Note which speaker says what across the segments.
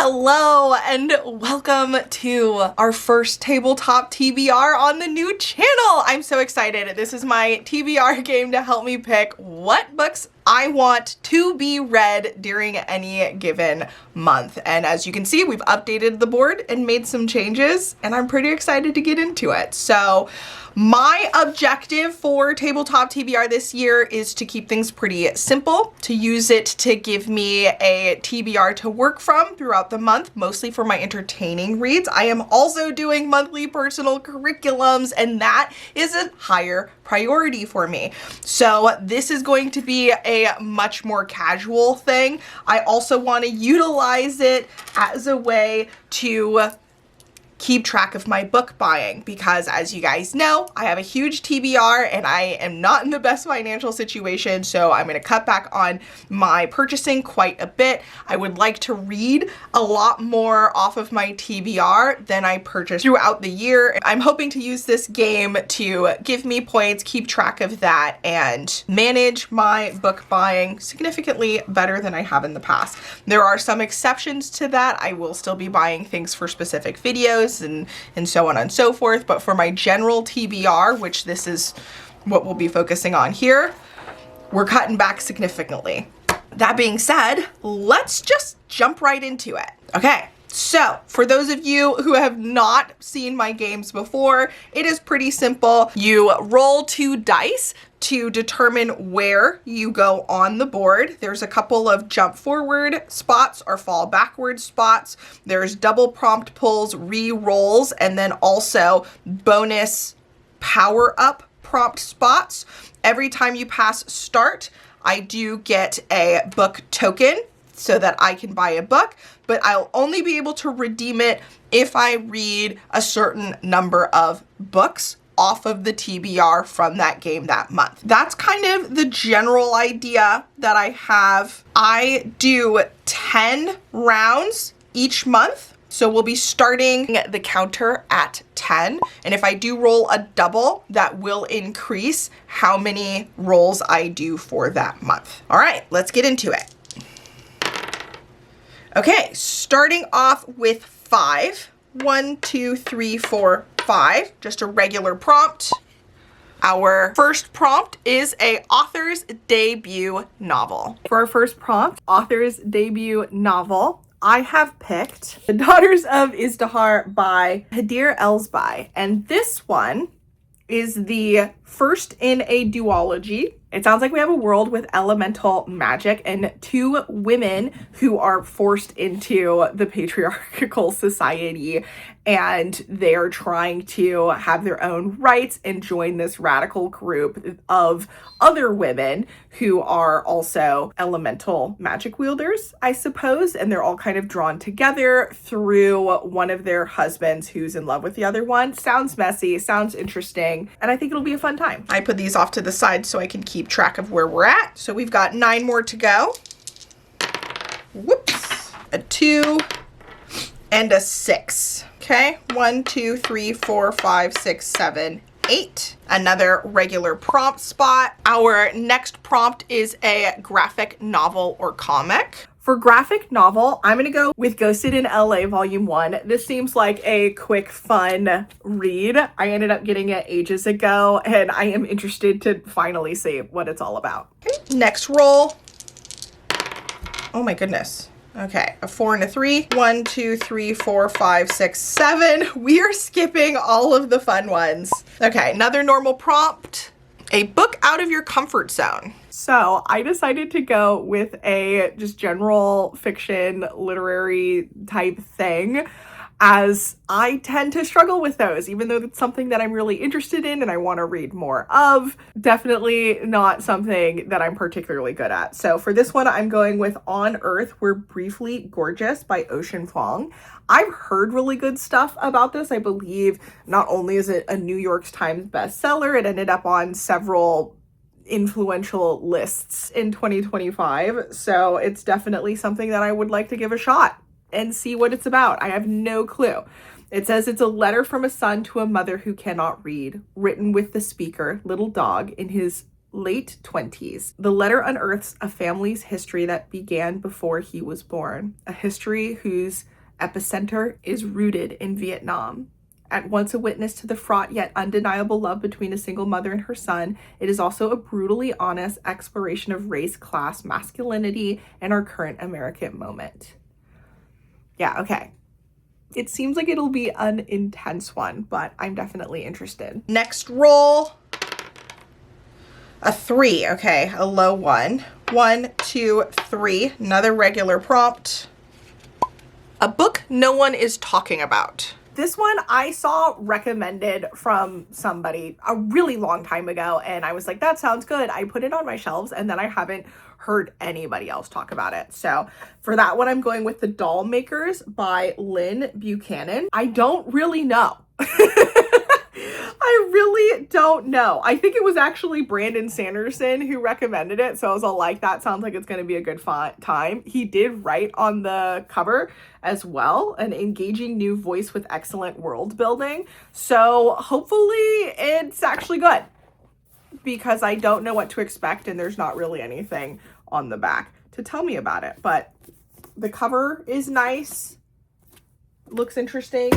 Speaker 1: Hello and welcome to our first tabletop TBR on the new channel. I'm so excited. This is my TBR game to help me pick what books I want to be read during any given month. And as you can see, we've updated the board and made some changes, and I'm pretty excited to get into it. So my objective for tabletop TBR this year is to keep things pretty simple, to use it to give me a TBR to work from throughout the month, mostly for my entertaining reads. I am also doing monthly personal curriculums, and that is a higher priority for me. So this is going to be a much more casual thing. I also want to utilize it as a way to keep track of my book buying, because as you guys know, I have a huge TBR and I am not in the best financial situation, so I'm going to cut back on my purchasing quite a bit. I would like to read a lot more off of my TBR than I purchase throughout the year. I'm hoping to use this game to give me points, keep track of that, and manage my book buying significantly better than I have in the past. There are some exceptions to that. I will still be buying things for specific videos and so on and so forth, but for my general TBR, which this is what we'll be focusing on here, we're cutting back significantly. That being said, let's just jump right into it. Okay, so for those of you who have not seen my games before, it is pretty simple. You roll 2 dice to determine where you go on the board. There's a couple of jump forward spots or fall backward spots. There's double prompt pulls, re-rolls, and then also bonus power up prompt spots. Every time you pass start, I do get a book token so that I can buy a book, but I'll only be able to redeem it if I read a certain number of books off of the TBR from that game that month. That's kind of the general idea that I have. I do 10 rounds each month, so we'll be starting the counter at 10. And if I do roll a double, that will increase how many rolls I do for that month. All right, let's get into it. Okay, starting off with 5. 1, 2, 3, 4, 5, just a regular prompt. Our first prompt is a author's debut novel. For our first prompt, author's debut novel, I have picked The Daughters of Izdihar by Hadir Elsbai, and this one is the first in a duology. It sounds like we have a world with elemental magic and 2 women who are forced into the patriarchal society, and they are trying to have their own rights and join this radical group of other women who are also elemental magic wielders, I suppose, and they're all kind of drawn together through one of their husbands who's in love with the other one. Sounds messy, sounds interesting, and I think it'll be a fun time. I put these off to the side so I can keep track of where we're at. So we've got 9 more to go. Whoops. A 2 and a 6. Okay, 1, 2, 3, 4, 5, 6, 7, 8. Another regular prompt spot. Our next prompt is a graphic novel or comic. For graphic novel, I'm going to go with Ghosted in LA Volume 1. This seems like a quick, fun read. I ended up getting it ages ago, and I am interested to finally see what it's all about. Okay, next roll. Oh my goodness. Okay, a 4 and a 3. 1, 2, 3, 4, 5, 6, 7. We are skipping all of the fun ones. Okay, another normal prompt. A book out of your comfort zone. So I decided to go with a just general fiction, literary type thing, as I tend to struggle with those, even though it's something that I'm really interested in and I want to read more of. Definitely not something that I'm particularly good at. So for this one, I'm going with On Earth We're Briefly Gorgeous by Ocean Vuong. I've heard really good stuff about this. I believe not only is it a New York Times bestseller, it ended up on several influential lists in 2025. So it's definitely something that I would like to give a shot and see what it's about. I have no clue. It says it's a letter from a son to a mother who cannot read, written with the speaker, Little Dog, in his late 20s. The letter unearths a family's history that began before he was born, a history whose epicenter is rooted in Vietnam. At once a witness to the fraught yet undeniable love between a single mother and her son, it is also a brutally honest exploration of race, class, masculinity, and our current American moment. Yeah, okay. It seems like it'll be an intense one, but I'm definitely interested. Next roll. A 3, okay, a low one. 1, 2, 3, another regular prompt. A book no one is talking about. This one I saw recommended from somebody a really long time ago, and I was like, that sounds good. I put it on my shelves, and then I haven't heard anybody else talk about it. So for that one, I'm going with The Doll Makers by Lynn Buchanan. I don't really know. I really don't know. I think it was actually Brandon Sanderson who recommended it. So I was all like, that sounds like it's going to be a good time. He did write on the cover as well, an engaging new voice with excellent world building. So hopefully it's actually good, because I don't know what to expect and there's not really anything on the back to tell me about it. But the cover is nice. Looks interesting.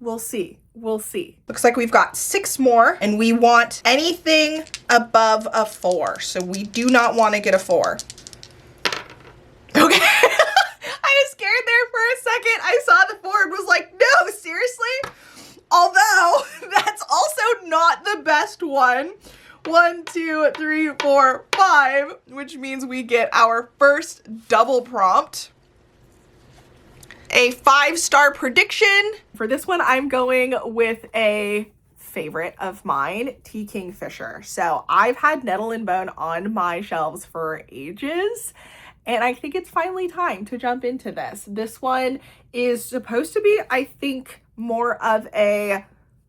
Speaker 1: We'll see. We'll see. Looks like we've got 6 more, and we want anything above a 4. So we do not want to get a 4. Okay. I was scared there for a second. I saw the 4 and was like, no, seriously? Although that's also not the best one. 1, 2, 3, 4, 5, which means we get our first double prompt. A 5-star prediction. For this one, I'm going with a favorite of mine, T. Kingfisher. So I've had Nettle and Bone on my shelves for ages, and I think it's finally time to jump into this. This one is supposed to be, I think, more of a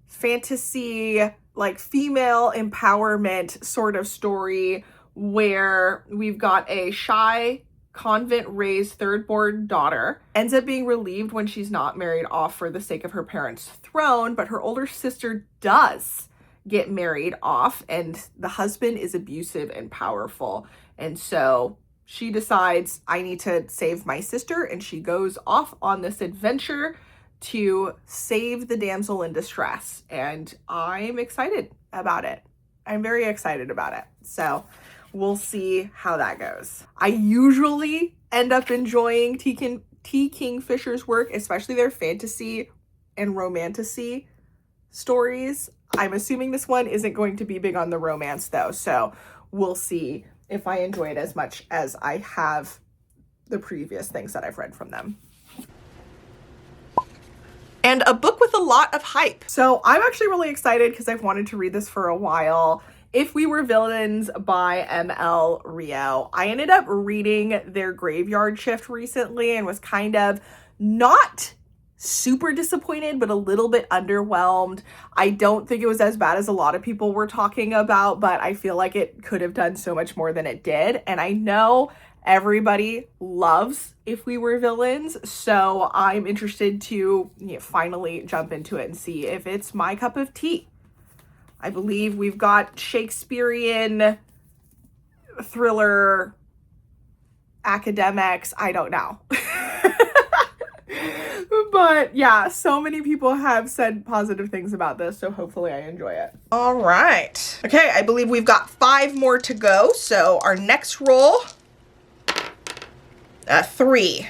Speaker 1: fantasy, like female empowerment sort of story, where we've got a shy convent-raised third-born daughter, ends up being relieved when she's not married off for the sake of her parents' throne, but her older sister does get married off, and the husband is abusive and powerful. And so she decides, I need to save my sister, and she goes off on this adventure to save the damsel in distress. And I'm excited about it. I'm very excited about it. So we'll see how that goes. I usually end up enjoying T. Kingfisher's work, especially their fantasy and romantasy stories. I'm assuming this one isn't going to be big on the romance though, so we'll see if I enjoy it as much as I have the previous things that I've read from them. And a book with a lot of hype. So I'm actually really excited because I've wanted to read this for a while. If We Were Villains by M.L. Rio. I ended up reading their Graveyard Shift recently and was kind of not super disappointed, but a little bit underwhelmed. I don't think it was as bad as a lot of people were talking about, but I feel like it could have done so much more than it did. And I know everybody loves If We Were Villains, so I'm interested to finally jump into it and see if it's my cup of tea. I believe we've got Shakespearean thriller academics. I don't know. But yeah, so many people have said positive things about this, so hopefully I enjoy it. All right. Okay, I believe we've got 5 more to go. So our next roll, 3.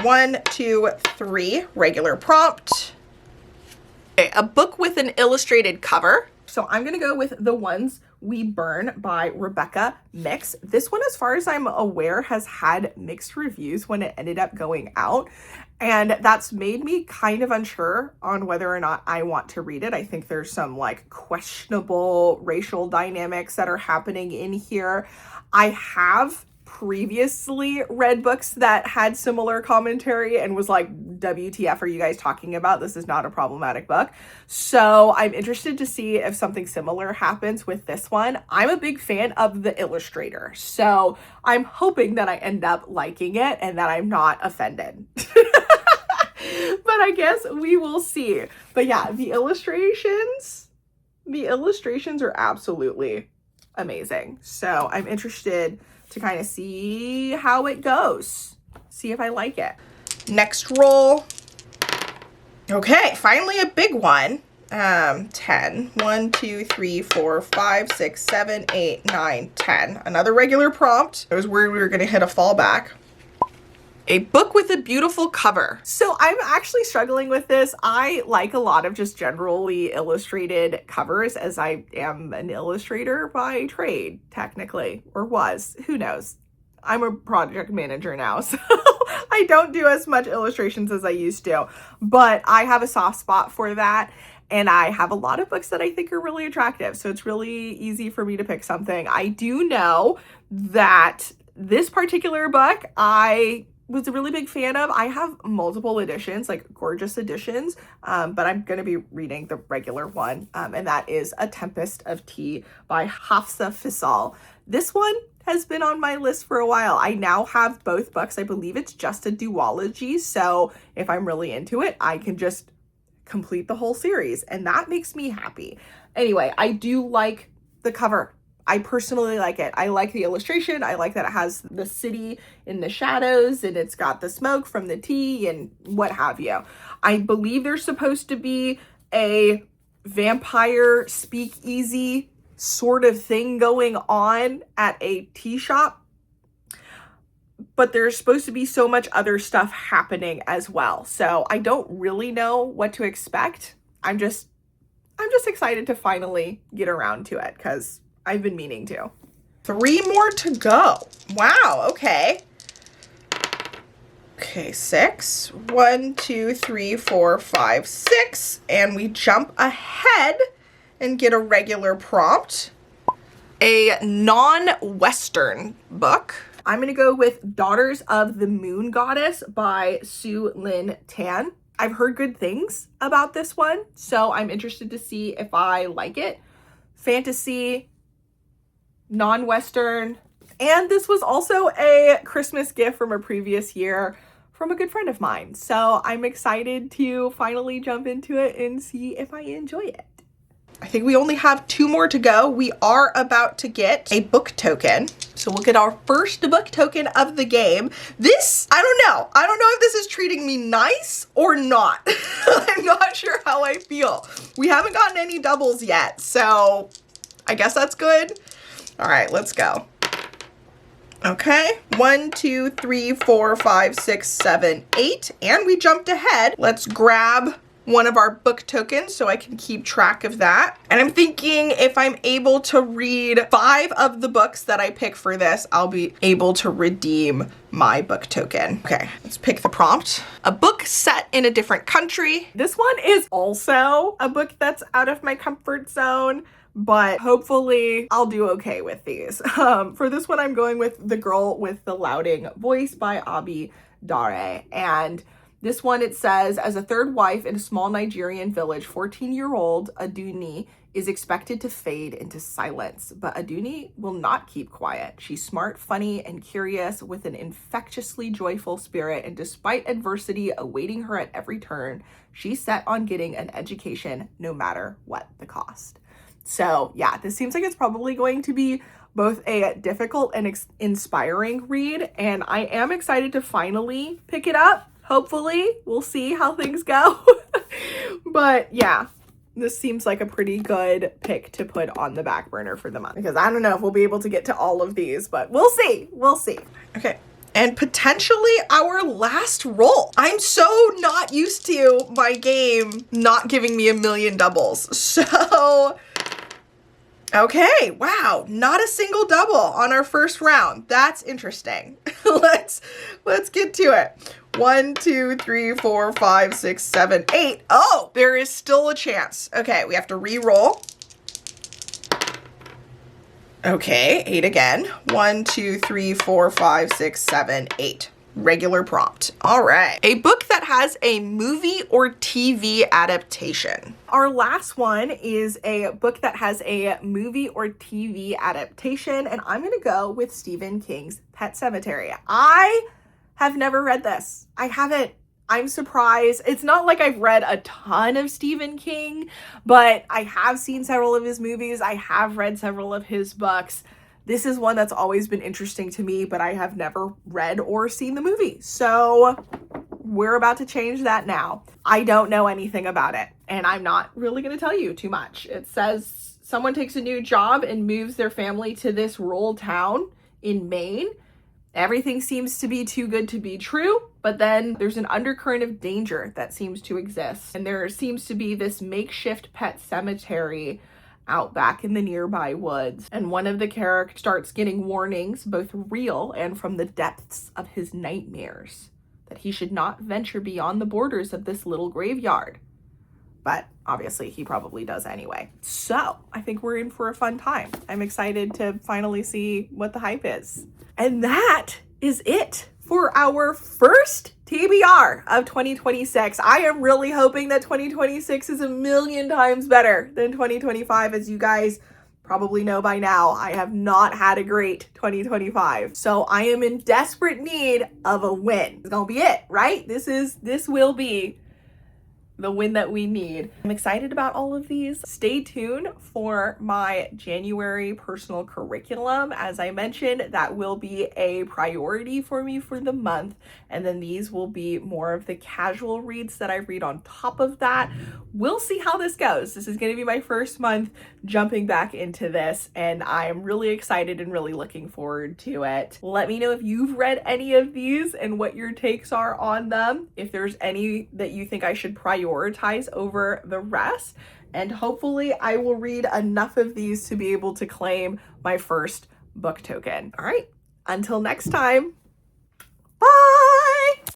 Speaker 1: 1, 2, 3, regular prompt. Okay, a book with an illustrated cover. So I'm going to go with The Ones We Burn by Rebecca Mix. This one, as far as I'm aware, has had mixed reviews when it ended up going out. And that's made me kind of unsure on whether or not I want to read it. I think there's some like questionable racial dynamics that are happening in here. I have previously read books that had similar commentary and was like, WTF are you guys talking about? This is not a problematic book. So I'm interested to see if something similar happens with this one. I'm a big fan of the illustrator, so I'm hoping that I end up liking it and that I'm not offended. But I guess we will see. But yeah, the illustrations are absolutely amazing. So I'm interested to kind of see how it goes. See if I like it. Next roll. Okay, finally a big one. 10. 1, 2, 3, 4, 5, 6, 7, 8, 9, 10. Another regular prompt. I was worried we were gonna hit a fallback. A book with a beautiful cover. So I'm actually struggling with this. I like a lot of just generally illustrated covers, as I am an illustrator by trade, technically, or was, who knows. I'm a project manager now, so I don't do as much illustrations as I used to, but I have a soft spot for that. And I have a lot of books that I think are really attractive. So it's really easy for me to pick something. I do know that this particular book I was a really big fan of. I have multiple editions, like gorgeous editions, but I'm going to be reading the regular one. And that is A Tempest of Tea by physcial. This one has been on my list for a while. I now have both books. I believe it's just a duology. So if I'm really into it, I can just complete the whole series, and that makes me happy. Anyway, I do like the cover. I personally like it. I like the illustration. I like that it has the city in the shadows and it's got the smoke from the tea and what have you. I believe there's supposed to be a vampire speakeasy sort of thing going on at a tea shop, but there's supposed to be so much other stuff happening as well. So I don't really know what to expect. I'm just excited to finally get around to it because I've been meaning to. 3 more to go. Wow, okay. Okay, 6. 1, 2, 3, 4, 5, 6. And we jump ahead and get a regular prompt. A non-Western book. I'm going to go with Daughters of the Moon Goddess by Su Lin Tan. I've heard good things about this one, so I'm interested to see if I like it. Fantasy, non-Western, and this was also a Christmas gift from a previous year from a good friend of mine. So I'm excited to finally jump into it and see if I enjoy it. I think we only have 2 more to go. We are about to get a book token. So we'll get our first book token of the game. This, I don't know. I don't know if this is treating me nice or not. I'm not sure how I feel. We haven't gotten any doubles yet, so I guess that's good. All right, let's go. Okay, 1, 2, 3, 4, 5, 6, 7, 8, and we jumped ahead. Let's grab one of our book tokens so I can keep track of that. And I'm thinking if I'm able to read 5 of the books that I pick for this, I'll be able to redeem my book token. Okay, let's pick the prompt. A book set in a different country. This one is also a book that's out of my comfort zone, but hopefully I'll do okay with these. For this one, I'm going with The Girl with the Louding Voice by Abi Dare. And this one, it says, as a third wife in a small Nigerian village, 14-year-old Aduni is expected to fade into silence, but Aduni will not keep quiet. She's smart, funny, and curious with an infectiously joyful spirit, and despite adversity awaiting her at every turn, she's set on getting an education no matter what the cost. So yeah, this seems like it's probably going to be both a difficult and inspiring read, and I am excited to finally pick it up. Hopefully, we'll see how things go. But yeah, this seems like a pretty good pick to put on the back burner for the month, because I don't know if we'll be able to get to all of these, but we'll see. We'll see. Okay. And potentially our last roll. I'm so not used to my game not giving me a million doubles. So, okay, wow, not a single double on our first round. That's interesting. Let's get to it. 1, 2, 3, 4, 5, 6, 7, 8. Oh, there is still a chance. Okay, we have to re-roll. Okay, 8 again. 1, 2, 3, 4, 5, 6, 7, 8. Regular prompt. All right. A book that has a movie or TV adaptation. Our last one is a book that has a movie or TV adaptation, and I'm going to go with Stephen King's Pet Sematary. I have never read this. I haven't. I'm surprised. It's not like I've read a ton of Stephen King, but I have seen several of his movies. I have read several of his books. This is one that's always been interesting to me, but I have never read or seen the movie. So we're about to change that now. I don't know anything about it, and I'm not really going to tell you too much. It says someone takes a new job and moves their family to this rural town in Maine. Everything seems to be too good to be true, but then there's an undercurrent of danger that seems to exist. And there seems to be this makeshift pet cemetery out back in the nearby woods. And one of the characters starts getting warnings, both real and from the depths of his nightmares, that he should not venture beyond the borders of this little graveyard. But obviously he probably does anyway. So I think we're in for a fun time. I'm excited to finally see what the hype is. And that is it for our first TBR of 2026. I am really hoping that 2026 is a million times better than 2025. As you guys probably know by now, I have not had a great 2025. So I am in desperate need of a win. It's gonna be it, right? This will be the win that we need. I'm excited about all of these. Stay tuned for my January personal curriculum. As I mentioned, that will be a priority for me for the month. And then these will be more of the casual reads that I read on top of that. We'll see how this goes. This is going to be my first month jumping back into this, and I am really excited and really looking forward to it. Let me know if you've read any of these and what your takes are on them. If there's any that you think I should prioritize over the rest, and hopefully I will read enough of these to be able to claim my first book token. All right, until next time.